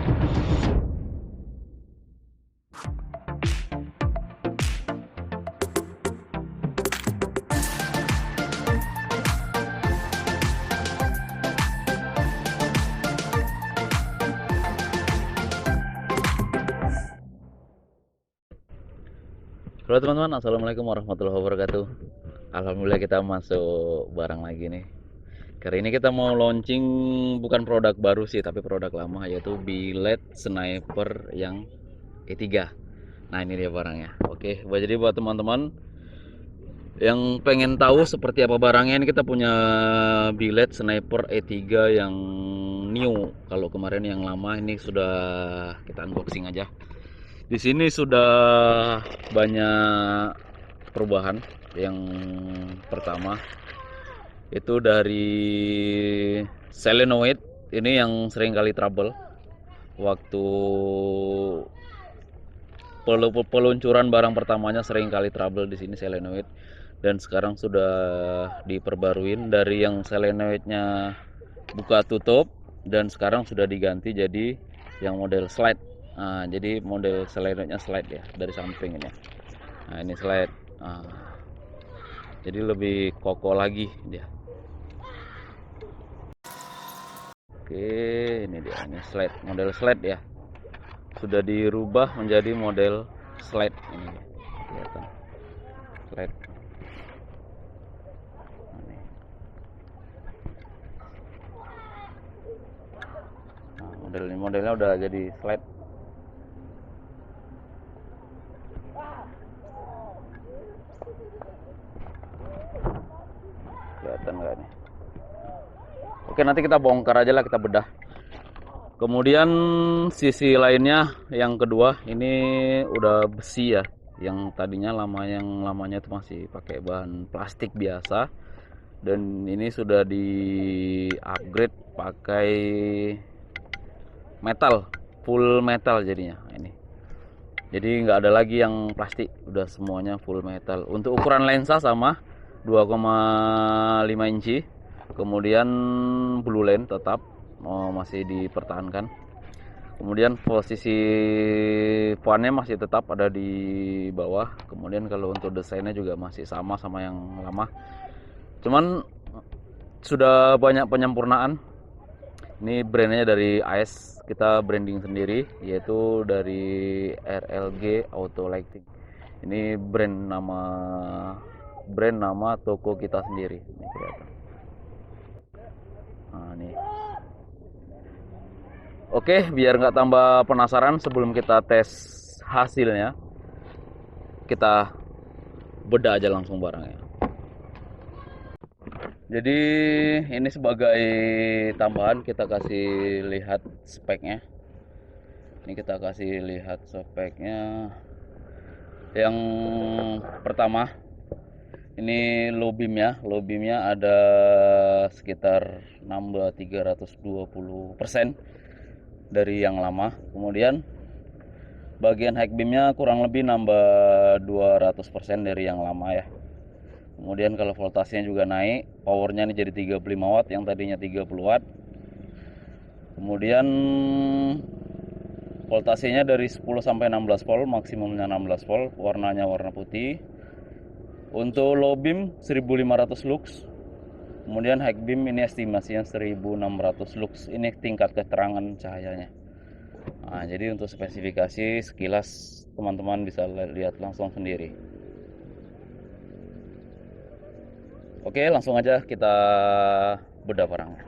Halo teman-teman, assalamualaikum warahmatullahi wabarakatuh. Alhamdulillah kita masuk barang lagi nih. Kali ini kita mau launching bukan produk baru sih, tapi produk lama, yaitu bilet sniper yang E3. Nah ini dia barangnya. Oke, jadi buat teman-teman yang pengen tahu seperti apa barangnya, ini kita punya bilet sniper E3 yang new. Kalau kemarin yang lama ini sudah kita unboxing aja. Di sini sudah banyak perubahan. Yang pertama itu dari solenoid, ini yang sering kali trouble waktu peluncuran barang pertamanya, sering kali trouble di sini solenoid, dan sekarang sudah diperbaruin dari yang solenoidnya buka tutup, dan sekarang sudah diganti jadi yang model slide. Nah, jadi model solenoidnya slide ya, dari samping ini. Nah ini slide. Nah, jadi lebih kokoh lagi dia. Oke, ini dia, ini slide, model slide ya. Sudah dirubah menjadi model slide ini. Kelihatan. Slide. Nah, modelnya udah jadi slide. Kelihatan nggak nih? Oke, nanti kita bongkar aja lah, kita bedah. Kemudian sisi lainnya yang kedua ini udah besi ya. Yang tadinya yang lamanya itu masih pakai bahan plastik biasa, dan ini sudah di upgrade pakai metal, full metal jadinya ini. Jadi nggak ada lagi yang plastik, udah semuanya full metal. Untuk ukuran lensa sama 2,5 inci. Kemudian blue lens tetap masih dipertahankan. Kemudian posisi puannya masih tetap ada di bawah. Kemudian kalau untuk desainnya juga masih sama yang lama. Cuman sudah banyak penyempurnaan. Ini brandnya dari AS, kita branding sendiri, yaitu dari RLG Auto Lighting. Ini brand nama toko kita sendiri. Ini kelihatan. Nah, nih. Oke, biar nggak tambah penasaran, sebelum kita tes hasilnya, kita bedah aja langsung barangnya. Jadi ini sebagai tambahan kita kasih lihat speknya. Ini kita kasih lihat speknya. Yang pertama, ini low beamnya ada sekitar nambah 320% dari yang lama. Kemudian bagian high beamnya kurang lebih nambah 200% dari yang lama ya. Kemudian kalau voltasenya juga naik, powernya ini jadi 35 watt yang tadinya 30 watt. Kemudian voltasenya dari 10 sampai 16 volt, maksimumnya 16 volt, warnanya warna putih. Untuk low beam 1500 lux. Kemudian high beam ini estimasinya 1600 lux. Ini tingkat keterangan cahayanya. Nah, jadi untuk spesifikasi sekilas teman-teman bisa lihat langsung sendiri. Oke, langsung aja kita bedah barangnya.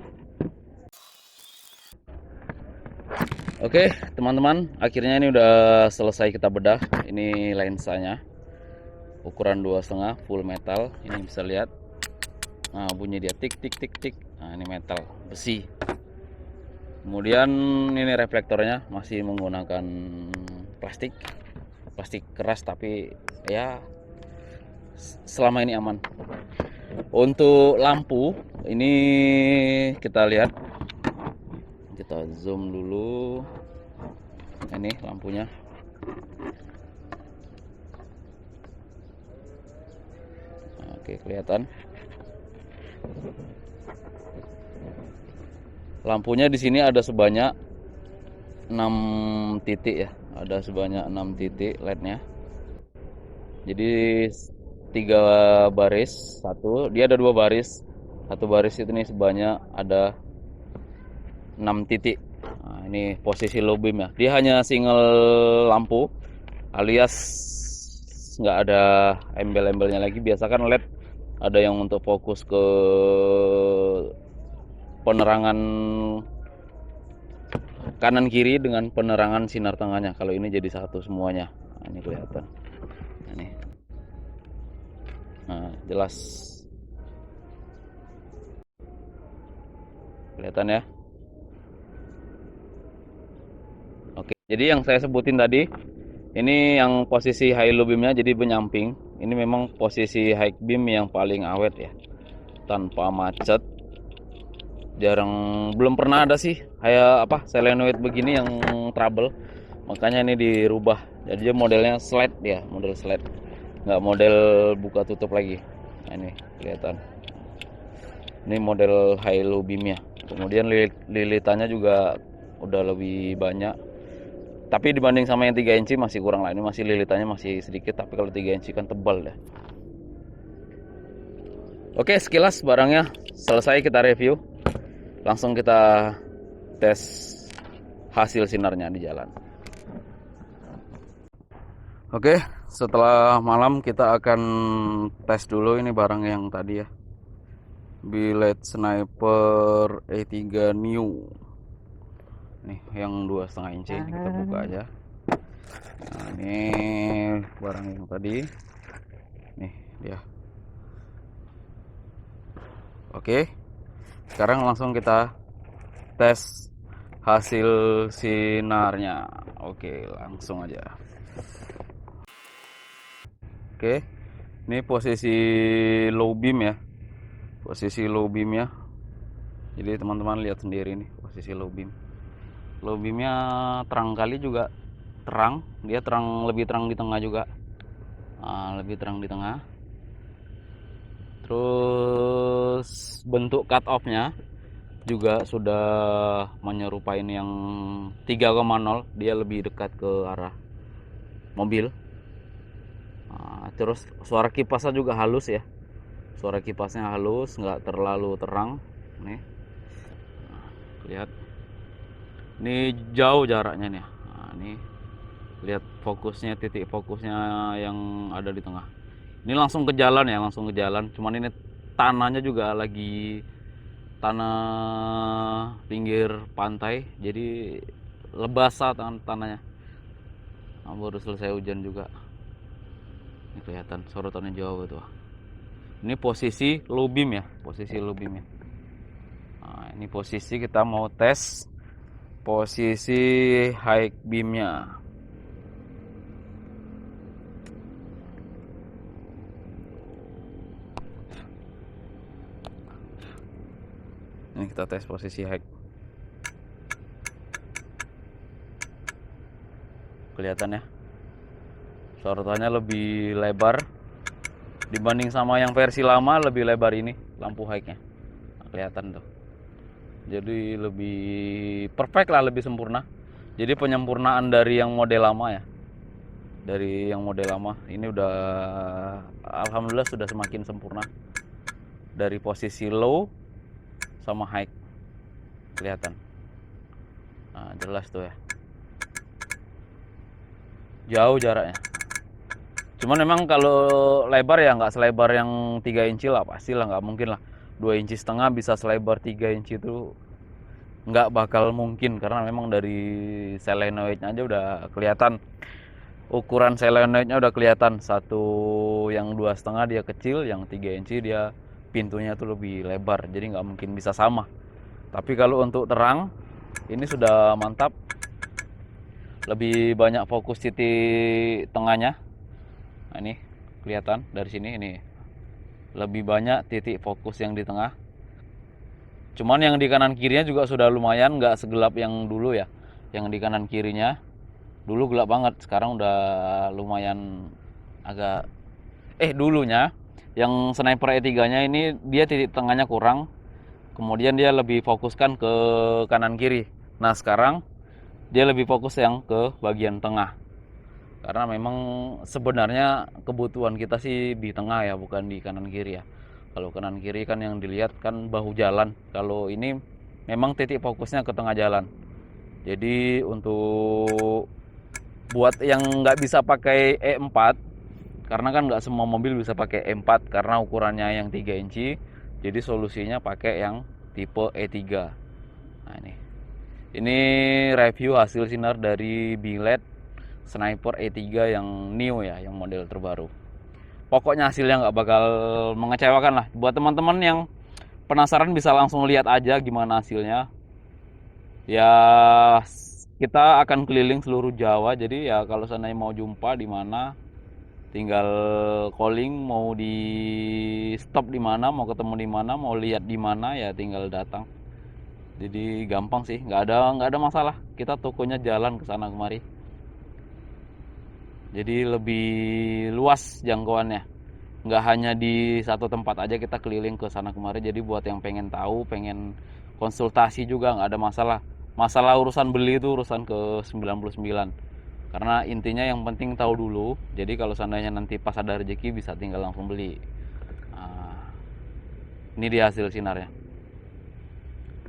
Oke, teman-teman, akhirnya ini udah selesai kita bedah. Ini lensanya, ukuran 2,5 full metal. Ini bisa lihat. Nah, bunyi dia tik tik tik tik. Nah, ini metal besi. Kemudian ini reflektornya masih menggunakan plastik keras, tapi ya selama ini aman. Untuk lampu ini kita lihat, kita zoom dulu. Ini lampunya. Oke, kelihatan. Lampunya di sini ada sebanyak 6 titik ya, ada sebanyak 6 titik LED-nya. Jadi 3 baris, dia ada 2 baris. Satu baris itu nih sebanyak ada 6 titik. Nah, ini posisi low beam ya. Dia hanya single lampu alias nggak ada embel-embelnya lagi. Biasa kan LED ada yang untuk fokus ke penerangan kanan kiri dengan penerangan sinar tengahnya. Kalau ini jadi satu semuanya. Nah, ini kelihatan. Ini. Nah, jelas. Kelihatan ya. Oke. Jadi yang saya sebutin tadi, ini yang posisi high low beamnya jadi penyamping. Ini memang posisi high beam yang paling awet ya. Tanpa macet. Belum pernah ada sih kayak selenoid begini yang trouble. Makanya ini dirubah. Jadi dia modelnya slide ya, model slide. Nggak model buka tutup lagi. Nah, ini kelihatan. Ini model high low beamnya. Kemudian lilitannya juga udah lebih banyak. Tapi dibanding sama yang 3 inci masih kurang lah. Ini masih lilitannya masih sedikit. Tapi kalau 3 inci kan tebal ya. Oke, sekilas barangnya selesai kita review. Langsung kita tes hasil sinarnya di jalan. Oke, setelah malam kita akan tes dulu ini barang yang tadi ya. Billet Sniper E3 New. Nih yang 2,5 inci ini kita buka aja. Nah, ini barang yang tadi. Nih dia. Oke. Sekarang langsung kita tes hasil sinarnya. Oke, langsung aja. Oke. Ini posisi low beam ya. Posisi low beamnya. Jadi teman-teman lihat sendiri nih posisi low beam. Low beamnya terang kali juga terang. Dia lebih terang di tengah juga. Nah, lebih terang di tengah. Terus bentuk cut off-nya juga sudah menyerupai yang 3,0. Dia lebih dekat ke arah mobil. Nah, terus suara kipasnya juga halus ya. Suara kipasnya halus, nggak terlalu terang. Nih, nah, lihat. Ini jauh jaraknya nih. Nah, ini lihat fokusnya, titik fokusnya yang ada di tengah. Ini langsung ke jalan ya, langsung ke jalan. Cuman ini tanahnya juga lagi tanah pinggir pantai, jadi lebasah tanahnya. Nah, baru selesai hujan juga. Ini kelihatan sorotannya jauh itu. Ini posisi low beam ya, posisi low beam ya. Nah, ini posisi kita mau tes posisi high beamnya. Ini kita tes posisi high. Kelihatan ya, sorotannya lebih lebar dibanding sama yang versi lama. Lebih lebar ini lampu high-nya. Nah, kelihatan tuh. Jadi lebih perfect lah, lebih sempurna. Jadi penyempurnaan dari yang model lama ya. Dari yang model lama ini udah alhamdulillah sudah semakin sempurna. Dari posisi low sama high kelihatan. Nah, jelas tuh ya. Jauh jaraknya. Cuman memang kalau lebar ya nggak selebar yang 3 inci lah, pastilah nggak mungkin lah. 2,5 inci bisa selebar 3 inci itu nggak bakal mungkin, karena memang dari selenoidnya aja udah kelihatan. Ukuran selenoidnya udah kelihatan. Satu yang 2,5 dia kecil, yang 3 inci dia pintunya tuh lebih lebar, jadi nggak mungkin bisa sama. Tapi kalau untuk terang ini sudah mantap. Lebih banyak fokus titik tengahnya. Nah, ini kelihatan dari sini, ini lebih banyak titik fokus yang di tengah. Cuman yang di kanan kirinya juga sudah lumayan, nggak segelap yang dulu ya. Yang di kanan kirinya dulu gelap banget, sekarang udah lumayan agak dulunya yang Sniper E3 nya ini dia titik tengahnya kurang, kemudian dia lebih fokuskan ke kanan kiri. Nah sekarang Dia lebih fokus yang ke bagian tengah. Karena memang sebenarnya kebutuhan kita sih di tengah ya, bukan di kanan kiri ya. Kalau kanan kiri kan yang dilihat kan bahu jalan. Kalau ini memang titik fokusnya ke tengah jalan. Jadi untuk buat yang nggak bisa pakai E4, karena kan nggak semua mobil bisa pakai E4 karena ukurannya yang 3 inci. Jadi solusinya pakai yang tipe E3. Nah ini review hasil sinar dari Billet Sniper E3 yang new ya, yang model terbaru. Pokoknya hasilnya nggak bakal mengecewakan lah. Buat teman-teman yang penasaran bisa langsung lihat aja gimana hasilnya. Ya kita akan keliling seluruh Jawa. Jadi ya kalau seandainya mau jumpa di mana, tinggal calling, mau di stop di mana, mau ketemu di mana, mau lihat di mana ya tinggal datang. Jadi gampang sih, nggak ada masalah. Kita tokonya jalan ke sana kemari. Jadi lebih luas jangkauannya. Nggak hanya di satu tempat aja kita keliling ke sana kemari. Jadi buat yang pengen tahu, pengen konsultasi juga nggak ada masalah. Masalah urusan beli itu urusan ke 99. Karena intinya yang penting tahu dulu. Jadi kalau seandainya nanti pas ada rezeki bisa tinggal langsung beli. Nah, ini dia hasil sinarnya.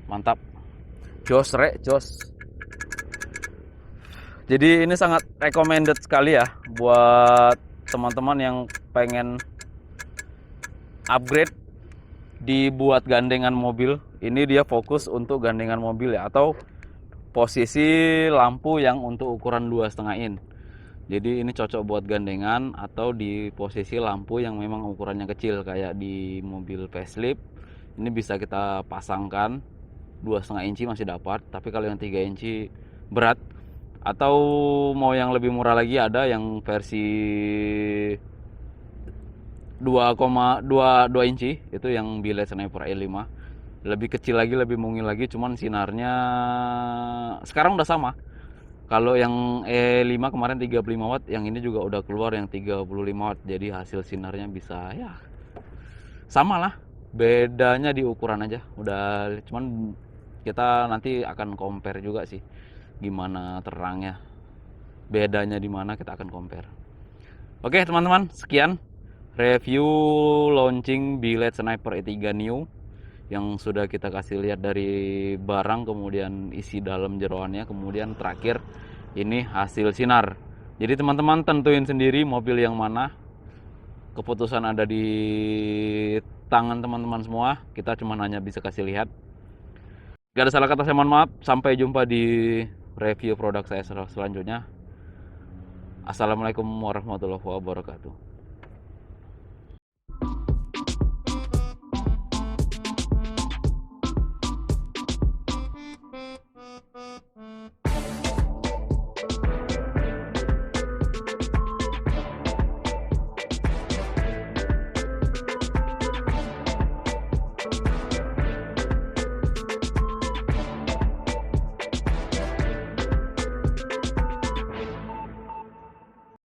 Mantap. Jos rek, jos. Jadi ini sangat recommended sekali ya buat teman-teman yang pengen upgrade dibuat gandengan mobil. Ini dia fokus untuk gandengan mobil ya, atau posisi lampu yang untuk ukuran 2,5 in. Jadi ini cocok buat gandengan atau di posisi lampu yang memang ukurannya kecil kayak di mobil facelift. Ini bisa kita pasangkan 2,5 inci masih dapat, tapi kalau yang 3 inci berat. Atau mau yang lebih murah lagi ada yang versi 2,22 inci, itu yang Billet Sniper E5. Lebih kecil lagi, lebih mungil lagi, cuman sinarnya sekarang udah sama. Kalau yang E5 kemarin 35 watt, yang ini juga udah keluar yang 35 watt. Jadi hasil sinarnya bisa ya sama lah. Bedanya di ukuran aja. Udah, cuman kita nanti akan compare juga sih gimana terangnya, bedanya di mana kita akan compare. Oke teman-teman, sekian review launching Billet Sniper E3 New yang sudah kita kasih lihat dari barang, kemudian isi dalam jeroannya, kemudian terakhir ini hasil sinar. Jadi teman-teman tentuin sendiri mobil yang mana. Keputusan ada di tangan teman-teman semua. Kita cuma hanya bisa kasih lihat. Gak ada salah kata, saya mohon maaf. Sampai jumpa di review produk saya selanjutnya. Assalamualaikum warahmatullahi wabarakatuh.